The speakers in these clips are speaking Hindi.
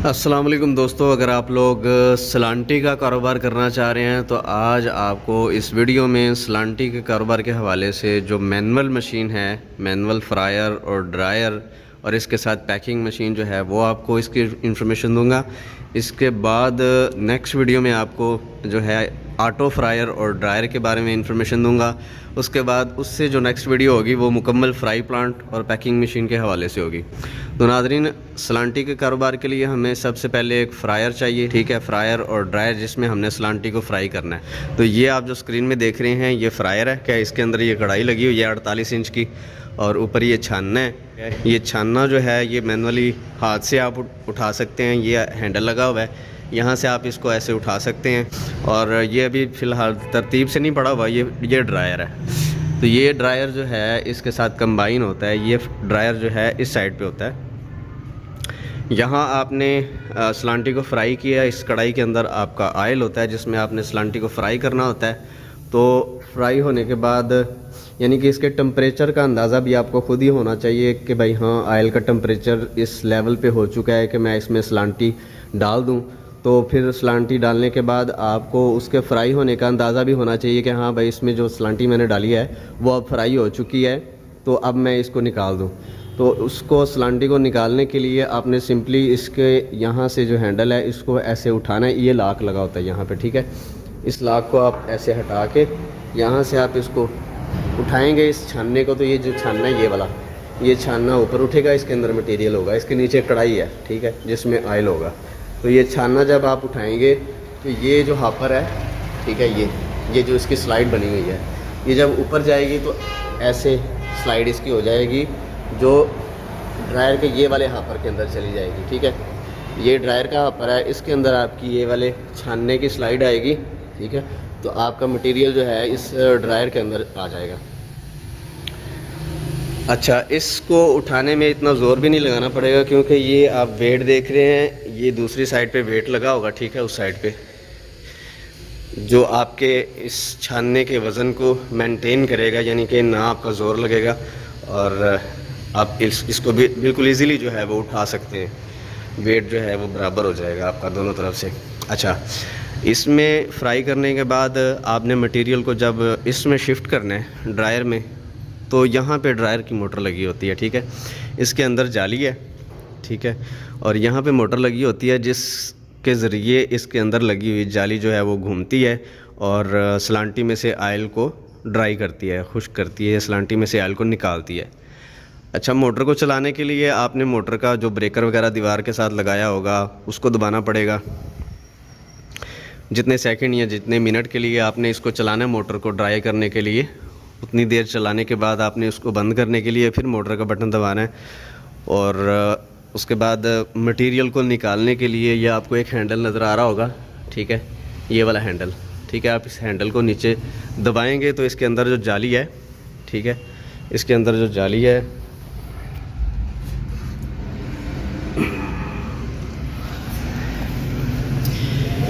अस्सलाम वालेकुम दोस्तों, अगर आप लोग सलांटी का कारोबार करना चाह रहे हैं तो आज आपको इस वीडियो में सलांटी के कारोबार के हवाले से जो मैनुअल मशीन है, मैनुअल फ्रायर और ड्रायर और इसके साथ पैकिंग मशीन जो है वो आपको इसकी इन्फॉर्मेशन दूंगा। इसके बाद नेक्स्ट वीडियो में आपको जो है ऑटो फ्रायर और ड्रायर के बारे में इंफॉर्मेशन दूंगा। उसके बाद उससे जो नेक्स्ट वीडियो होगी वो मुकम्मल फ्राई प्लांट और पैकिंग मशीन के हवाले से होगी। तो नाज़रीन, सलांटी के कारोबार के लिए हमें सबसे पहले एक फ्रायर चाहिए, ठीक है, फ्रायर और ड्रायर जिसमें हमने सलांटी को फ्राई करना है। तो ये आप जो स्क्रीन में देख रहे हैं ये फ्रायर है। क्या इसके अंदर ये कढ़ाई लगी हुई है 48 इंच की और ऊपर ये छानना है। ये छानना जो है ये मैनुअली हाथ से आप उठा सकते हैं। ये हैंडल लगा हुआ है, यहाँ से आप इसको ऐसे उठा सकते हैं। और ये अभी फ़िलहाल तरतीब से नहीं पड़ा हुआ, ये ड्रायर है। तो ये ड्रायर जो है इसके साथ कंबाइन होता है। ये ड्रायर जो है इस साइड पे होता है। यहाँ आपने सलांटी को फ्राई किया, इस कढ़ाई के अंदर आपका ऑयल होता है जिसमें आपने सलांटी को फ्राई करना होता है। तो फ्राई होने के बाद यानी कि इसके टेम्परेचर का अंदाज़ा भी आपको खुद ही होना चाहिए कि भाई हाँ ऑयल का टेम्परेचर इस लेवल पे हो चुका है कि मैं इसमें सलांटी डाल दूँ। तो फिर सलांटी डालने के बाद आपको उसके फ्राई होने का अंदाज़ा भी होना चाहिए कि हाँ भाई इसमें जो सलांटी मैंने डाली है वो अब फ्राई हो चुकी है, तो अब मैं इसको निकाल दूँ। तो उसको सलांटी को निकालने के लिए आपने सिंपली इसके यहाँ से जो हैंडल है इसको ऐसे उठाना है। ये लाक लगा होता है यहाँ पे, ठीक है। इस लाक को आप ऐसे हटा के यहाँ से आप इसको उठाएंगे इस छानने को। तो ये जो छानना है ये वाला, ये छानना ऊपर उठेगा, इसके अंदर मटेरियल होगा, इसके नीचे कढ़ाई है, ठीक है, जिसमें ऑयल होगा। तो ये छानना जब आप उठाएंगे तो ये जो हापर है, ठीक है, ये जो इसकी स्लाइड बनी हुई है, ये जब ऊपर जाएगी तो ऐसे स्लाइड इसकी हो जाएगी जो ड्रायर के ये वाले हापर के अंदर चली जाएगी, ठीक है। ये ड्रायर का हापर है, इसके अंदर आपकी ये वाले छानने की स्लाइड आएगी, ठीक है। तो आपका मटेरियल जो है इस ड्रायर के अंदर आ जाएगा। अच्छा, इसको उठाने में इतना ज़ोर भी नहीं लगाना पड़ेगा क्योंकि ये आप वेट देख रहे हैं, ये दूसरी साइड पे वेट लगा होगा, ठीक है, उस साइड पे जो आपके इस छानने के वज़न को मेंटेन करेगा, यानी कि ना आपका ज़ोर लगेगा और आप इसको भी बिल्कुल इजीली जो है वो उठा सकते हैं। वेट जो है वो बराबर हो जाएगा आपका दोनों तरफ से। अच्छा, इसमें फ्राई करने के बाद आपने मटेरियल को जब इसमें शिफ्ट करना है ड्रायर में, तो यहाँ पे ड्रायर की मोटर लगी होती है, ठीक है। इसके अंदर जाली है, ठीक है, और यहाँ पे मोटर लगी होती है जिसके ज़रिए इसके अंदर लगी हुई जाली जो है वो घूमती है और सलांटी में से ऑयल को ड्राई करती है, खुश्क करती है, सलांटी में से ऑयल को निकालती है। अच्छा, मोटर को चलाने के लिए आपने मोटर का जो ब्रेकर वगैरह दीवार के साथ लगाया होगा उसको दबाना पड़ेगा। जितने सेकंड या जितने मिनट के लिए आपने इसको चलाना है मोटर को ड्राई करने के लिए, उतनी देर चलाने के बाद आपने उसको बंद करने के लिए फिर मोटर का बटन दबाना है। और उसके बाद मटेरियल को निकालने के लिए ये आपको एक हैंडल नज़र आ रहा होगा, ठीक है, ये वाला हैंडल, ठीक है। आप इस हैंडल को नीचे दबाएंगे तो इसके अंदर जो जाली है, ठीक है, इसके अंदर जो जाली है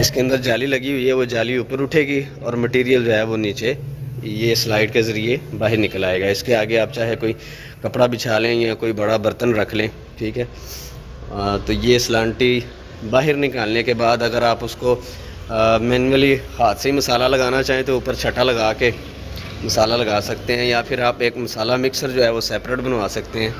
इसके अंदर जाली लगी हुई है, वो जाली ऊपर उठेगी और मटेरियल जो है वो नीचे ये स्लाइड के ज़रिए बाहर निकल आएगा। इसके आगे आप चाहे कोई कपड़ा बिछा लें या कोई बड़ा बर्तन रख लें, ठीक है। तो ये सलांटी बाहर निकालने के बाद अगर आप उसको मैनुअली हाथ से ही मसाला लगाना चाहें तो ऊपर छटा लगा के मसाला लगा सकते हैं, या फिर आप एक मसाला मिक्सर जो है वो सेपरेट बनवा सकते हैं।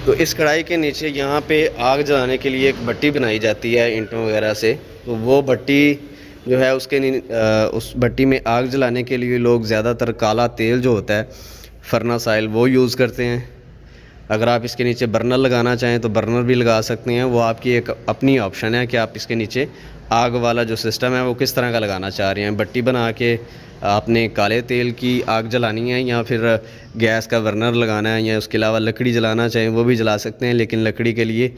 तो इस कढ़ाई के नीचे यहाँ पे आग जलाने के लिए एक भट्टी बनाई जाती है ईंटों वगैरह से। तो वो भट्टी जो है उस भट्टी में आग जलाने के लिए लोग ज़्यादातर काला तेल जो होता है, फर्नेस ऑयल, वो यूज़ करते हैं। अगर आप इसके नीचे बर्नर लगाना चाहें तो बर्नर भी लगा सकते हैं, वो आपकी एक अपनी ऑप्शन है कि आप इसके नीचे आग वाला जो सिस्टम है वो किस तरह का लगाना चाह रहे हैं। भट्टी बना के आपने काले तेल की आग जलानी है या फिर गैस का बर्नर लगाना है या उसके अलावा लकड़ी जलाना चाहें वो भी जला सकते हैं। लेकिन लकड़ी के लिए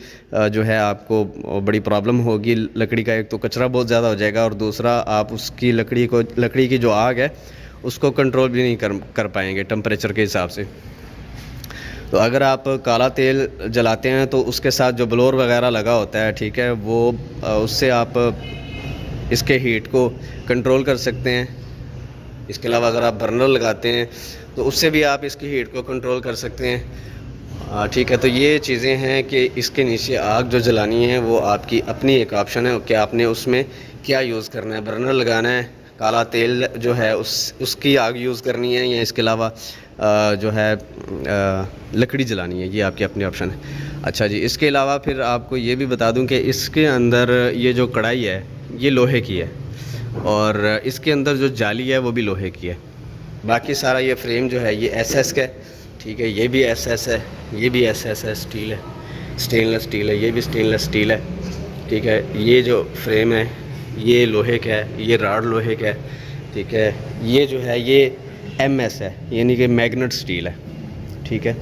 जो है आपको बड़ी प्रॉब्लम होगी। लकड़ी का एक तो कचरा बहुत ज़्यादा हो जाएगा और दूसरा आप उसकी लकड़ी की जो आग है उसको कंट्रोल भी नहीं कर पाएंगे टेम्परेचर के हिसाब से। तो अगर आप काला तेल जलाते हैं तो उसके साथ जो ब्लोअर वगैरह लगा होता है, ठीक है, वो उससे आप इसके हीट को कंट्रोल कर सकते हैं। इसके अलावा अगर आप बर्नर लगाते हैं तो उससे भी आप इसकी हीट को कंट्रोल कर सकते हैं। ठीक है, तो ये चीज़ें हैं कि इसके नीचे आग जो जलानी है वो आपकी अपनी एक ऑप्शन है कि आपने उसमें क्या यूज़ करना है। बर्नर लगाना है, काला तेल जो है उसकी आग यूज़ करनी है, या इसके अलावा जो है लकड़ी जलानी है, ये आपकी अपनी ऑप्शन है। अच्छा जी, इसके अलावा फिर आपको ये भी बता दूं कि इसके अंदर ये जो कढ़ाई है ये लोहे की है, और इसके अंदर जो जाली है वो भी लोहे की है। बाकी सारा ये फ्रेम जो है ये एसएस का है, ठीक है, ये भी एसएस है, ये भी एसएस है, स्टील है, स्टेनलेस स्टील है, ये भी स्टेनलेस स्टील है, ठीक है। ये जो फ्रेम है ये लोहे का है, ये राड लोहे का है, ठीक है। ये जो है ये एमएस है, यानी कि मैग्नेट स्टील है, ठीक है।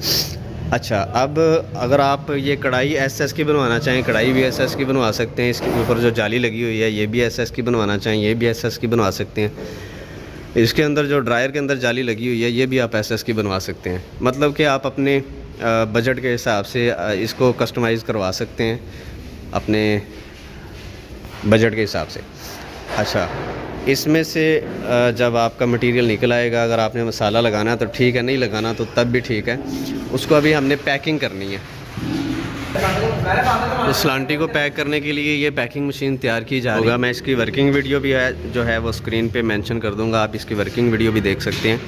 अच्छा, अब अगर आप ये कढ़ाई एसएस की बनवाना चाहें, कढ़ाई भी एसएस की बनवा सकते हैं। इसके ऊपर जो जाली लगी हुई है ये भी एसएस की बनवाना चाहें, ये भी एसएस की बनवा सकते हैं। इसके अंदर जो ड्रायर के अंदर जाली लगी हुई है ये भी आप एसएस की बनवा सकते हैं। मतलब कि आप अपने बजट के हिसाब से इसको कस्टमाइज़ करवा सकते हैं अपने बजट के हिसाब से। अच्छा, इसमें से जब आपका मटेरियल निकल आएगा, अगर आपने मसाला लगाना है तो ठीक है, नहीं लगाना तो तब भी ठीक है। उसको अभी हमने पैकिंग करनी है। तो सलांटी को पैक करने के लिए ये पैकिंग मशीन तैयार की जा रही है। मैं इसकी वर्किंग वीडियो भी है जो है वो स्क्रीन पे मेंशन कर दूंगा, आप इसकी वर्किंग वीडियो भी देख सकते हैं।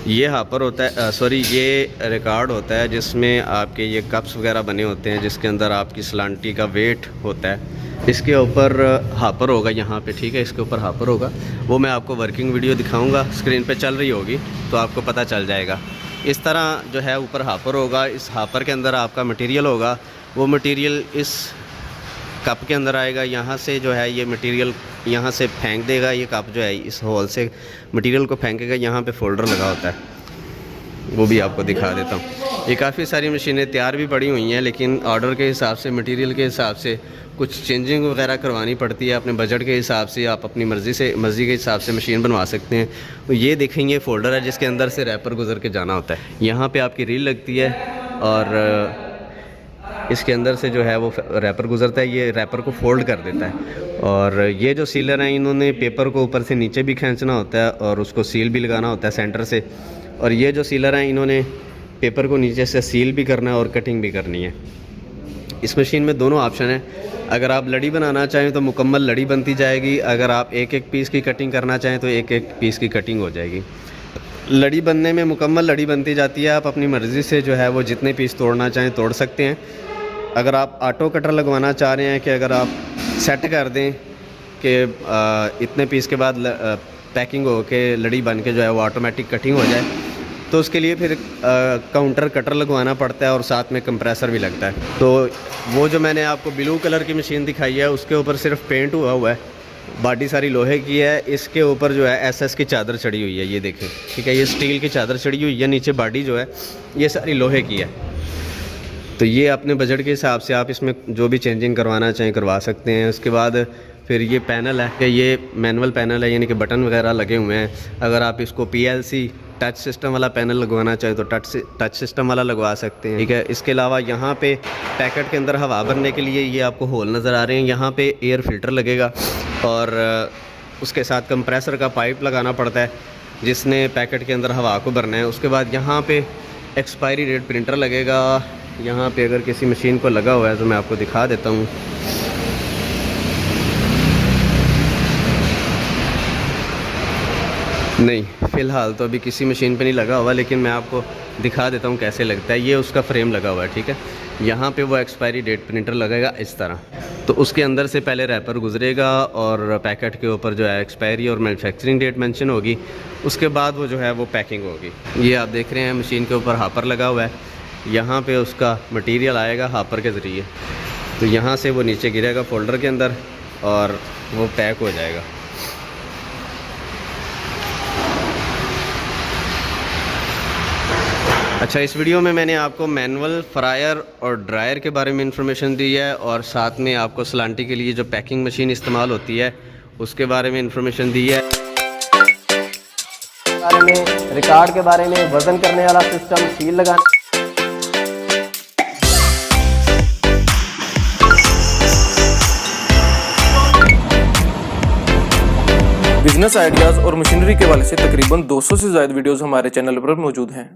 ये हापर होता है, सॉरी ये रिकॉर्ड होता है जिसमें आपके ये कप्स वगैरह बने होते हैं, जिसके अंदर आपकी सलांटी का वेट होता है। इसके ऊपर हापर होगा यहाँ पे, ठीक है, इसके ऊपर हापर होगा, वो मैं आपको वर्किंग वीडियो दिखाऊंगा, स्क्रीन पे चल रही होगी तो आपको पता चल जाएगा। इस तरह जो है ऊपर हापर होगा, इस हापर के अंदर आपका मटेरियल होगा, वो मटेरियल इस कप के अंदर आएगा। यहाँ से जो है ये मटेरियल यहाँ से फेंक देगा, ये कप जो है इस होल से मटेरियल को फेंकेगा। यहाँ पे फोल्डर लगा होता है, वो भी आपको दिखा देता हूँ। ये काफ़ी सारी मशीनें तैयार भी पड़ी हुई हैं, लेकिन ऑर्डर के हिसाब से, मटेरियल के हिसाब से कुछ चेंजिंग वगैरह करवानी पड़ती है। अपने बजट के हिसाब से आप अपनी मर्ज़ी के हिसाब से मशीन बनवा सकते हैं। तो ये देखेंगे फोल्डर है जिसके अंदर से रैपर गुजर के जाना होता है। यहाँ पे आपकी रील लगती है और इसके अंदर से जो है वो रैपर गुजरता है, ये रैपर को फोल्ड कर देता है। और ये जो सीलर हैं इन्होंने पेपर को ऊपर से नीचे भी खींचना होता है और उसको सील भी लगाना होता है सेंटर से। और ये जो सीलर हैं इन्होंने पेपर को नीचे से सील भी करना है और कटिंग भी करनी है। इस मशीन में दोनों ऑप्शन है। अगर आप लड़ी बनाना चाहें तो मुकम्मल लड़ी बनती जाएगी, अगर आप एक एक पीस की कटिंग करना चाहें तो एक एक पीस की कटिंग हो जाएगी। लड़ी बनने में मुकम्मल लड़ी बनती जाती है, आप अपनी मर्ज़ी से जो है वो जितने पीस तोड़ना चाहें तोड़ सकते हैं। अगर आप ऑटो कटर लगवाना चाह रहे हैं कि अगर आप सेट कर दें कि इतने पीस के बाद पैकिंग हो के लड़ी बन के जो है वो ऑटोमेटिक कटिंग हो जाए, तो उसके लिए फिर काउंटर कटर लगवाना पड़ता है और साथ में कंप्रेसर भी लगता है। तो वो जो मैंने आपको ब्लू कलर की मशीन दिखाई है उसके ऊपर सिर्फ पेंट हुआ है, बॉडी सारी लोहे की है। इसके ऊपर जो है एसएस की चादर चढ़ी हुई है, ये देखें, ठीक है, ये स्टील की चादर चढ़ी हुई है। नीचे बॉडी जो है ये सारी लोहे की है। तो ये अपने बजट के हिसाब से आप इसमें जो भी चेंजिंग करवाना चाहें करवा सकते हैं। उसके बाद फिर ये पैनल है कि ये मैनुअल पैनल है, यानी कि बटन वगैरह लगे हुए हैं। अगर आप इसको पीएलसी टच सिस्टम वाला पैनल लगवाना चाहें तो टच सिस्टम वाला लगवा सकते हैं, ठीक है। इसके अलावा यहाँ पे पैकेट के अंदर हवा भरने के लिए ये आपको होल नज़र आ रहे हैं, यहाँ पे एयर फिल्टर लगेगा और उसके साथ कंप्रेसर का पाइप लगाना पड़ता है जिसने पैकेट के अंदर हवा को भरना है। उसके बाद यहाँ पे एक्सपायरी डेट प्रिंटर लगेगा। यहाँ पे अगर किसी मशीन को लगा हुआ है तो मैं आपको दिखा देता हूँ। नहीं, फ़िलहाल तो अभी किसी मशीन पे नहीं लगा हुआ, लेकिन मैं आपको दिखा देता हूँ कैसे लगता है। ये उसका फ्रेम लगा हुआ है, ठीक है। यहाँ पे वो एक्सपायरी डेट प्रिंटर लगेगा इस तरह, तो उसके अंदर से पहले रैपर गुजरेगा और पैकेट के ऊपर जो है एक्सपायरी और मैन्युफैक्चरिंग डेट मेंशन होगी। उसके बाद वो जो है वो पैकिंग होगी। ये आप देख रहे हैं मशीन के ऊपर हापर लगा हुआ है, यहाँ पे उसका मटेरियल आएगा हापर के ज़रिए, तो यहाँ से वो नीचे गिरेगा फोल्डर के अंदर और वो पैक हो जाएगा। अच्छा, इस वीडियो में मैंने आपको मैनुअल, फ्रायर और ड्रायर के बारे में इंफॉर्मेशन दी है और साथ में आपको सलांटी के लिए जो पैकिंग मशीन इस्तेमाल होती है उसके बारे में इंफॉर्मेशन दी है, बारे में रिकॉर्ड के बारे में, वज़न करने वाला सिस्टम, सील लगाने। बिजनेस आइडियाज़ और मशीनरी के हवाले से तकरीबन 200 से ज़्यादा वीडियोस हमारे चैनल पर मौजूद हैं।